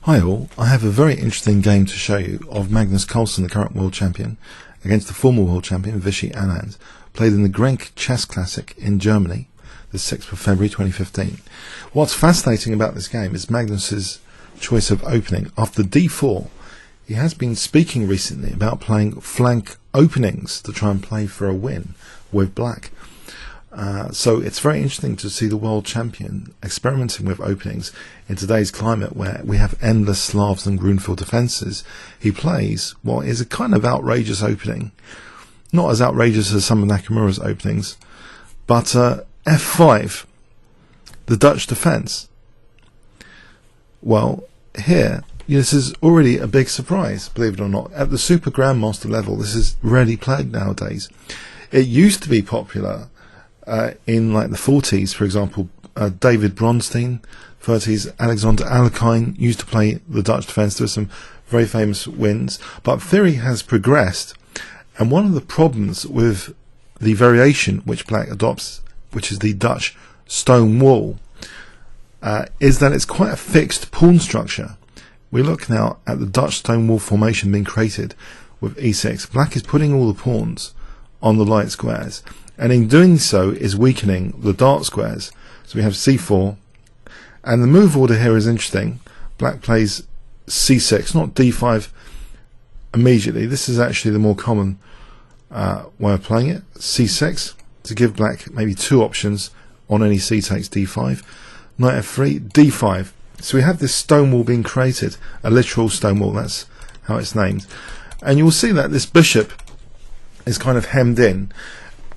Hi all, I have a very interesting game to show you of Magnus Carlsen, the current world champion, against the former world champion Vishy Anand, played in the Grenke chess classic in Germany, the 6th of February 2015. What's fascinating about this game is Magnus's choice of opening. After d4, he has been speaking recently about playing flank openings to try and play for a win with black. So it's very interesting to see the world champion experimenting with openings in today's climate where we have endless Slavs and Grunfeld defences. He plays what is a kind of outrageous opening, not as outrageous as some of Nakamura's openings, but f5, the Dutch defence. Well, here, this is already a big surprise, believe it or not. At the Super Grandmaster level, this is rarely played nowadays. It used to be popular in like the 40s, for example. David Bronstein, 30s, Alexander Alekhine used to play the Dutch defence. There were some very famous wins, but theory has progressed, and one of the problems with the variation which black adopts, which is the Dutch Stonewall, is that it's quite a fixed pawn structure. We look now at the Dutch Stonewall formation being created with e6. Black is putting all the pawns on the light squares, and in doing so is weakening the dark squares. So we have c4, and the move order here is interesting. Black plays c6, not d5 immediately. This is actually the more common way of playing it. c6 to give black maybe two options on any c takes d5. Knight f3, d5. So we have this Stonewall being created, a literal Stonewall, that's how it's named. And you'll see that this bishop is kind of hemmed in,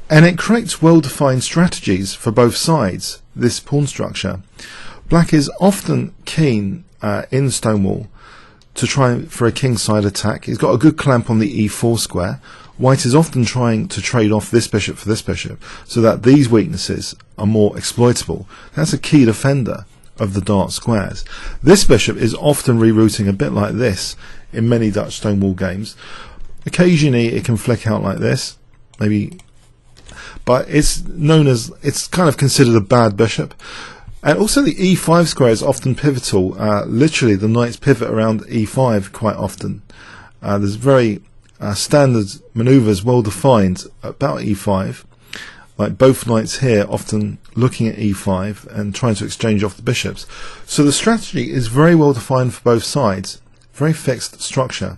and it creates well-defined strategies for both sides, this pawn structure. Black is often keen in Stonewall to try for a kingside attack. He's got a good clamp on the e4 square. White is often trying to trade off this bishop for this bishop so that these weaknesses are more exploitable. That's a key defender of the dark squares. This bishop is often rerouting a bit like this in many Dutch Stonewall games. Occasionally it can flick out like this, maybe, but it's known as, it's kind of considered a bad bishop. And also the e5 square is often pivotal. Literally the knights pivot around e5 quite often. There's very standard manoeuvres well defined about e5, like both knights here often looking at e5 and trying to exchange off the bishops. So the strategy is very well defined for both sides, very fixed structure.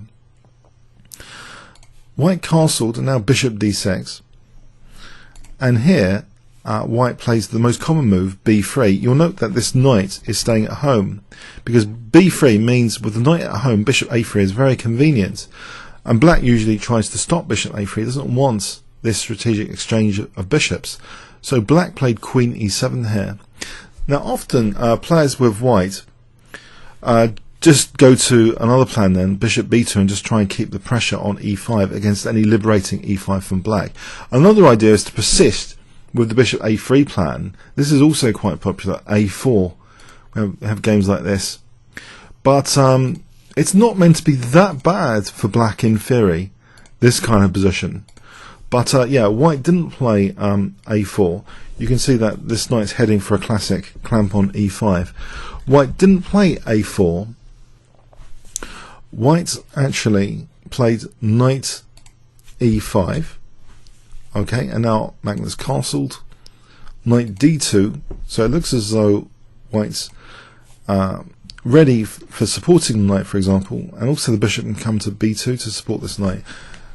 White castled, and now bishop d6, and here white plays the most common move, b3. You'll note that this knight is staying at home, because b3 means with the knight at home, bishop a3 is very convenient, and black usually tries to stop bishop a3, doesn't want this strategic exchange of bishops. So black played queen e7 here. Now often players with white just go to another plan then, bishop b2, and just try and keep the pressure on e5 against any liberating e5 from black. Another idea is to persist with the bishop a3 plan. This is also quite popular, a4. We have games like this. But it's not meant to be that bad for black in theory, this kind of position. But yeah, white didn't play a4. You can see that this knight's heading for a classic clamp on e5. White didn't play a4. White actually played knight e5. Okay, and now Magnus castled. Knight d2. So it looks as though white's ready for supporting the knight, for example, and also the bishop can come to b2 to support this knight.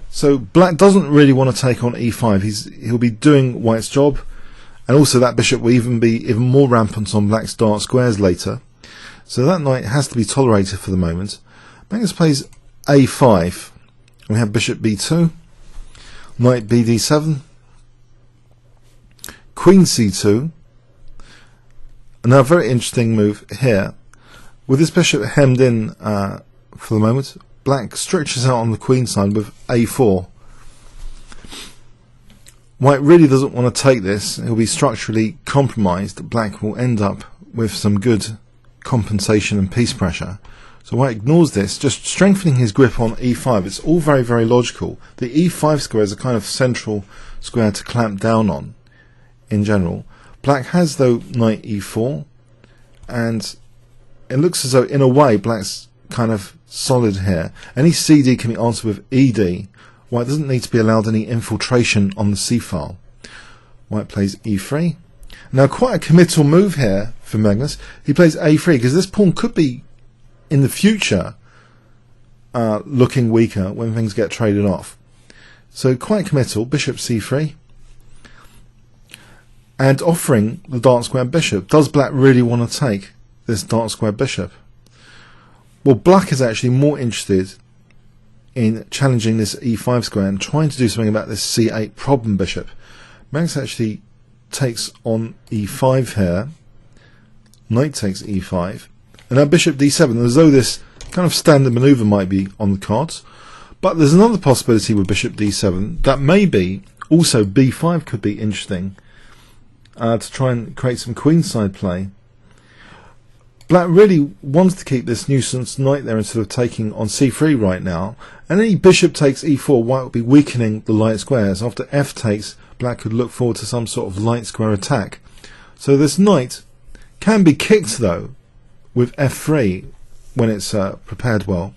So black doesn't really want to take on e5. He'll be doing white's job, and also that bishop will be even more rampant on black's dark squares later. So that knight has to be tolerated for the moment. Magnus plays a5. We have bishop b2, knight bd7, queen c2. And now a very interesting move here. With this bishop hemmed in for the moment, black stretches out on the queen side with a4. White really doesn't want to take this. He'll be structurally compromised. Black will end up with some good compensation and peace pressure. So white ignores this, just strengthening his grip on e5. It's all very, very logical. The e5 square is a kind of central square to clamp down on in general. Black has, though, knight e4, and it looks as though, in a way, black's kind of solid here. Any CD can be answered with ED. White doesn't need to be allowed any infiltration on the C file. White plays E3. Now, quite a committal move here for Magnus. He plays A3 because this pawn could be, in the future, looking weaker when things get traded off. So quite committal. Bishop C3. And offering the dark square bishop. Does black really want to take this dark square bishop? Well, black is actually more interested in challenging this E5 square and trying to do something about this C8 problem bishop. Magnus actually takes on E5 here. Knight takes E5. And now bishop D7, as though this kind of standard manoeuvre might be on the cards. But there's another possibility with bishop D7 that maybe also B5 could be interesting to try and create some queenside play. Black really wants to keep this nuisance knight there instead of taking on C3 right now. And any bishop takes E4, white will be weakening the light squares. After F takes, black could look forward to some sort of light square attack. So this knight can be kicked though with F3 when it's prepared well.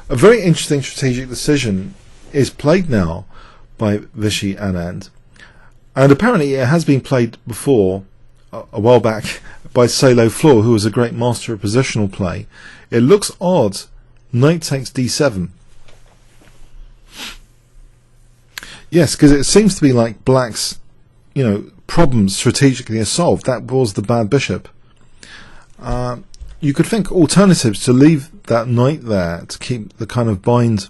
A very interesting strategic decision is played now by Vishy Anand. And apparently it has been played before, a while back, by Salo Floor, who was a great master of positional play. It looks odd. Knight takes D7. Yes, because it seems to be like black's, problems strategically are solved. That was the bad bishop. You could think alternatives to leave that knight there to keep the kind of bind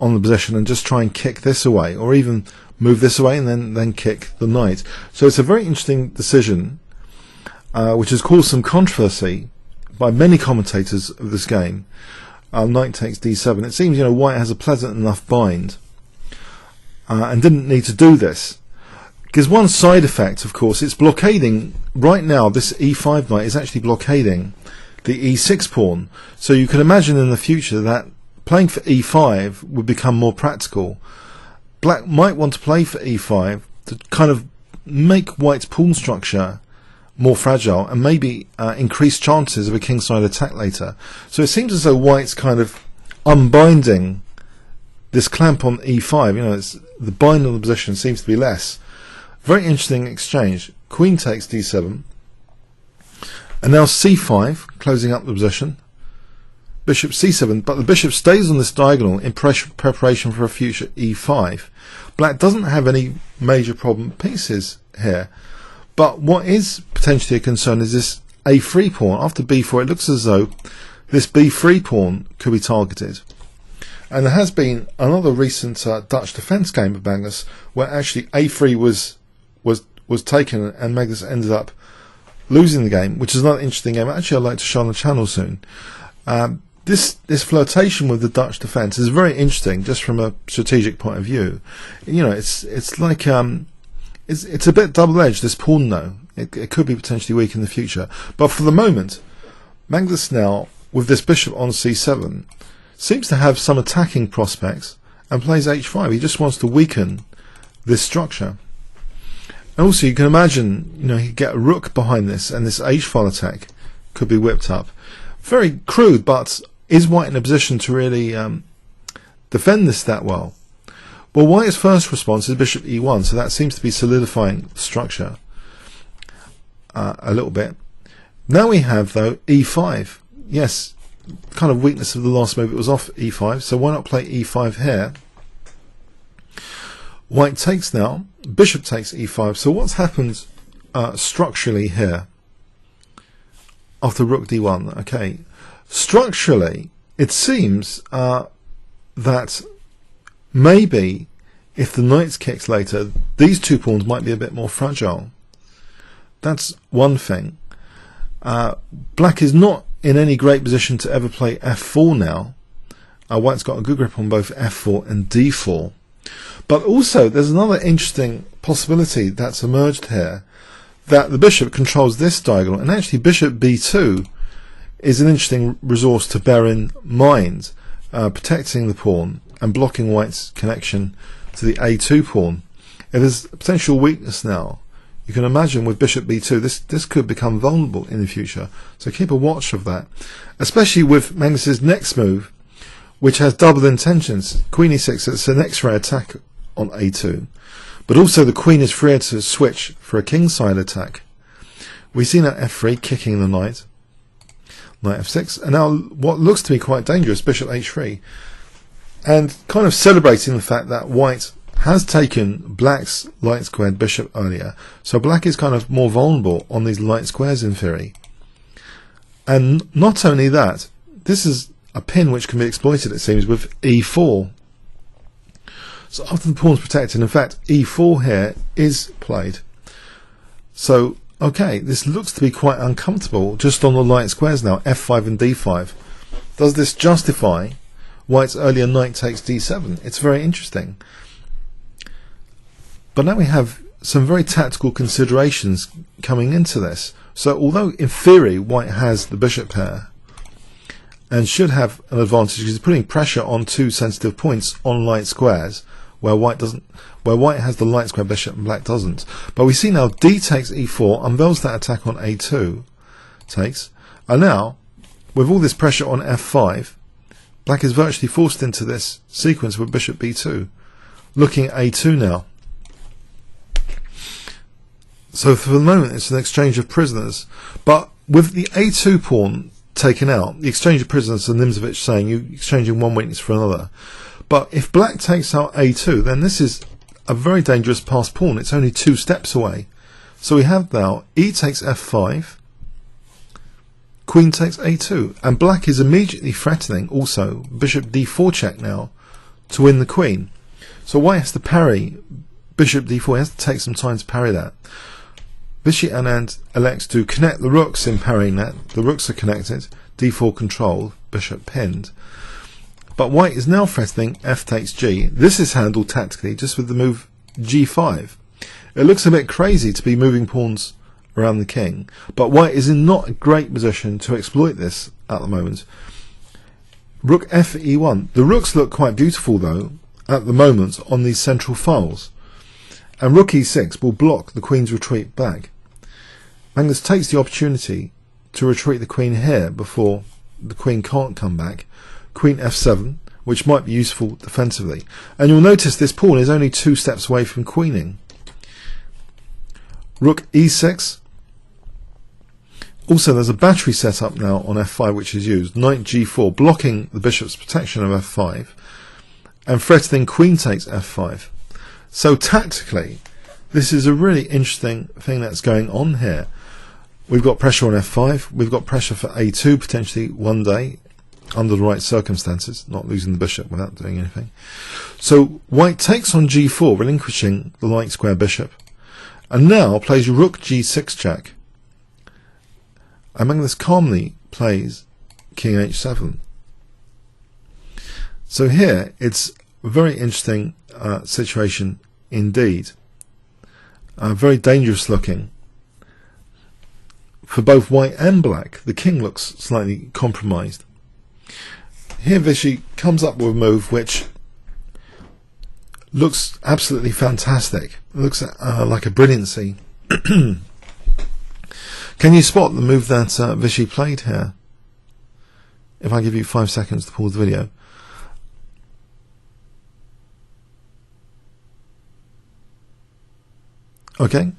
on the position and just try and kick this away, or even move this away and then kick the knight. So it's a very interesting decision, which has caused some controversy by many commentators of this game. Knight takes D7. It seems white has a pleasant enough bind and didn't need to do this. Because one side effect, of course, it's blockading right now. This E5 knight is actually blockading the E6 pawn. So you can imagine in the future that playing for E5 would become more practical. Black might want to play for E5 to kind of make white's pawn structure more fragile and maybe increase chances of a kingside attack later. So it seems as though white's kind of unbinding this clamp on E5. It's, the bind on the position seems to be less. Very interesting exchange. Queen takes D7. And now C5, closing up the position. Bishop C7, but the bishop stays on this diagonal in preparation for a future E5. Black doesn't have any major problem pieces here. But what is potentially a concern is this A3 pawn. After B4, it looks as though this B3 pawn could be targeted. And there has been another recent Dutch defence game of Magnus where actually A3 was taken and Magnus ended up losing the game, which is another interesting game. Actually, I'd like to show on the channel soon. This flirtation with the Dutch defence is very interesting, just from a strategic point of view. It's like it's a bit double-edged. This pawn, though, it could be potentially weak in the future. But for the moment, Magnus now with this bishop on C7 seems to have some attacking prospects and plays H5. He just wants to weaken this structure. And also, you can imagine, he could get a rook behind this, and this H-file attack could be whipped up. Very crude, but is white in a position to really defend this that well? Well, white's first response is bishop E1, so that seems to be solidifying the structure a little bit. Now we have, though, E5. Yes, kind of weakness of the last move, it was off E5, so why not play E5 here? White takes now, bishop takes E5. So what's happened structurally here after rook D1? Okay, structurally it seems that maybe if the knight's kicked later, these two pawns might be a bit more fragile. That's one thing. Black is not in any great position to ever play F4 now. White's got a good grip on both F4 and D4. But also, there's another interesting possibility that's emerged here, that the bishop controls this diagonal, and actually bishop b2 is an interesting resource to bear in mind, protecting the pawn and blocking white's connection to the a2 pawn. It is a potential weakness now. you can imagine with bishop b2, this could become vulnerable in the future. So keep a watch of that, especially with Magnus's next move, which has double intentions. Queen e6, it's an x-ray attack on a2, but also the queen is free to switch for a kingside attack. We see now f3 kicking the knight, knight f6, and now what looks to be quite dangerous, bishop h3, and kind of celebrating the fact that white has taken black's light squared bishop earlier, so black is kind of more vulnerable on these light squares in theory. And not only that, this is a pin which can be exploited, it seems, with e4. So after the pawn's protected, in fact e4 here is played. So okay, this looks to be quite uncomfortable just on the light squares now, f5 and d5. Does this justify white's earlier knight takes d7? It's very interesting. But now we have some very tactical considerations coming into this. So although in theory white has the bishop pair and should have an advantage because he's putting pressure on two sensitive points on light squares where white has the light square bishop and black doesn't. But we see now d takes e4 unveils that attack on a2 takes, and now with all this pressure on f5, black is virtually forced into this sequence with bishop b2, looking at a2 now. So for the moment it's an exchange of prisoners, but with the a2 pawn taken out, the exchange of prisoners, and Nimzovich saying you're exchanging one weakness for another. But if black takes out a2, then this is a very dangerous passed pawn. It's only 2 steps away. So we have now e takes f5, queen takes a2, and black is immediately threatening also bishop d4 check now to win the queen. So white has to parry bishop d4, he has to take some time to parry that. Vishy Anand elects to connect the rooks in parrying that. The rooks are connected, d4 controlled, bishop pinned. But white is now threatening f takes g. This is handled tactically just with the move g5. It looks a bit crazy to be moving pawns around the king, but white is in not a great position to exploit this at the moment. Rook f e1. The rooks look quite beautiful though at the moment on these central files, and rook e6 will block the queen's retreat back. Magnus takes the opportunity to retreat the queen here before the queen can't come back. Queen f7, which might be useful defensively, and you'll notice this pawn is only 2 steps away from queening. Rook e6. Also there's a battery set up now on f5 which is used, knight g4, blocking the bishop's protection of f5 and threatening queen takes f5. So tactically this is a really interesting thing that's going on here. We've got pressure on f5, we've got pressure for a2 potentially one day under the right circumstances, not losing the bishop without doing anything. So white takes on g4, relinquishing the light square bishop, and now plays rook g6 check. And Magnus calmly plays king h7. So here it's a very interesting situation indeed. Very dangerous looking for both white and black. The king looks slightly compromised. Here Vishy comes up with a move which looks absolutely fantastic. It looks like a brilliancy. Can you spot the move that Vishy played here? If I give you 5 seconds to pause the video. Okay,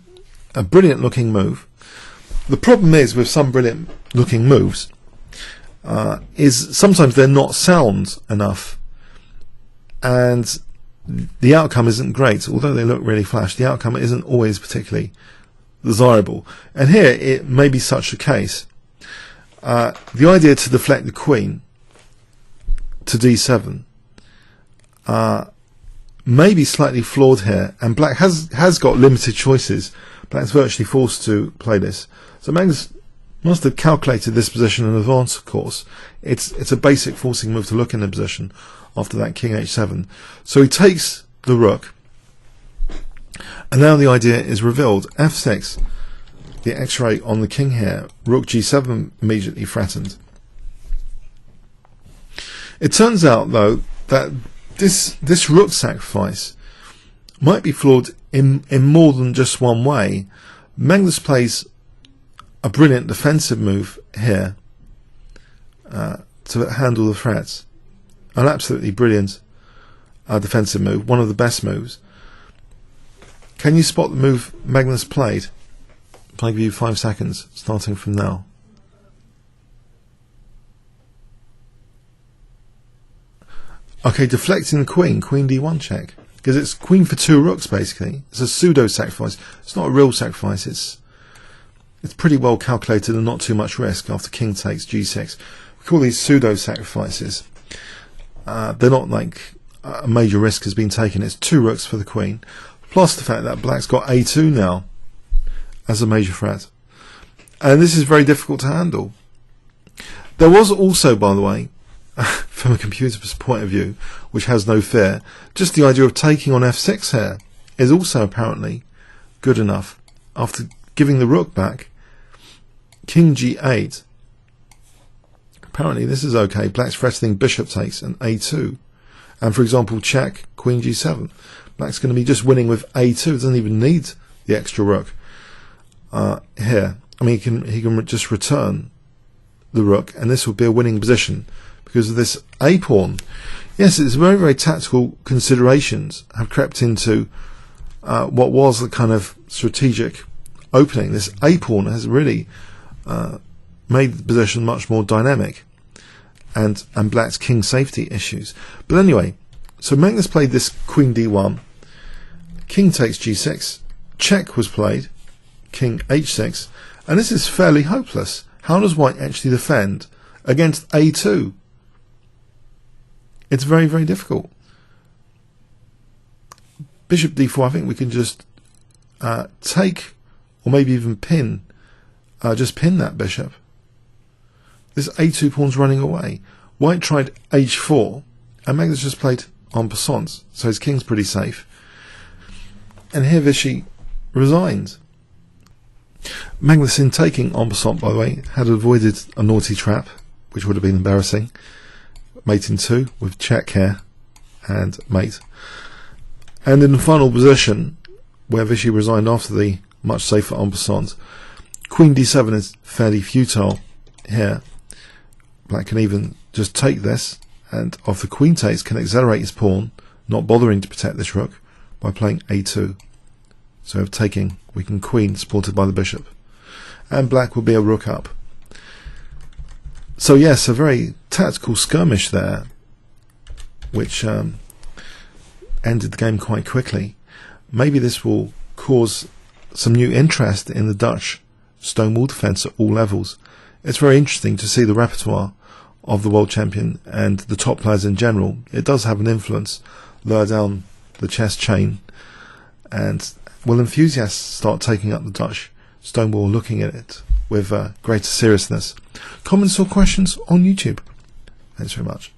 a brilliant looking move. The problem is with some brilliant looking moves is sometimes they're not sound enough and the outcome isn't great. Although they look really flash, the outcome isn't always particularly desirable. And here it may be such a case. The idea to deflect the queen to d7 may be slightly flawed here, and black has got limited choices. Black's virtually forced to play this. So Magnus must have calculated this position in advance, of course. It's a basic forcing move to look in the position after that king h7. So he takes the rook, and now the idea is revealed. f6, the x-ray on the king here, rook g7 immediately threatened. It turns out though that this rook sacrifice might be flawed in more than just one way. Magnus plays a brilliant defensive move here to handle the threats. An absolutely brilliant defensive move, one of the best moves. Can you spot the move Magnus played? I'll give you 5 seconds, starting from now. Okay, deflecting the queen d1 check. Because it's queen for 2 rooks, basically. It's a pseudo-sacrifice. It's not a real sacrifice. It's pretty well calculated and not too much risk after king takes g6. We call these pseudo-sacrifices. They're not like a major risk has been taken. It's 2 rooks for the queen. Plus the fact that black's got a2 now as a major threat. And this is very difficult to handle. There was also, by the way, from a computer's point of view, which has no fear, just the idea of taking on f6 here is also apparently good enough. After giving the rook back, king g8, apparently this is okay. Black's threatening bishop takes and a2. And for example, check, queen g7. Black's going to be just winning with a2, doesn't even need the extra rook here. I mean, he can just return the rook, and this would be a winning position because of this a pawn. Yes, it's very, very tactical considerations have crept into what was a kind of strategic opening. This a pawn has really made the position much more dynamic, and black's king safety issues. But anyway, so Magnus played this queen d1, king takes g6, check was played, king h6, and this is fairly hopeless. How does white actually defend against a2? It's very, very difficult. Bishop d4, I think we can just take, or maybe even pin, just pin that bishop. This a2 pawn's running away. White tried h4, and Magnus just played en passant, so his king's pretty safe. And here Vishy resigned. Magnus, in taking en passant, by the way, had avoided a naughty trap, which would have been embarrassing. Mate in 2 with check here and mate. And in the final position, where Vishy resigned after the much safer en passant, queen d7 is fairly futile here. Black can even just take this, and off the queen takes can accelerate his pawn, not bothering to protect this rook by playing a2. So if taking, we can queen supported by the bishop, and black will be a rook up. So yes, a very tactical skirmish there, which ended the game quite quickly. Maybe this will cause some new interest in the Dutch Stonewall defence at all levels. It's very interesting to see the repertoire of the world champion and the top players in general. It does have an influence lower down the chess chain, and will enthusiasts start taking up the Dutch Stonewall, looking at it with greater seriousness? Comments or questions on YouTube? Thanks very much.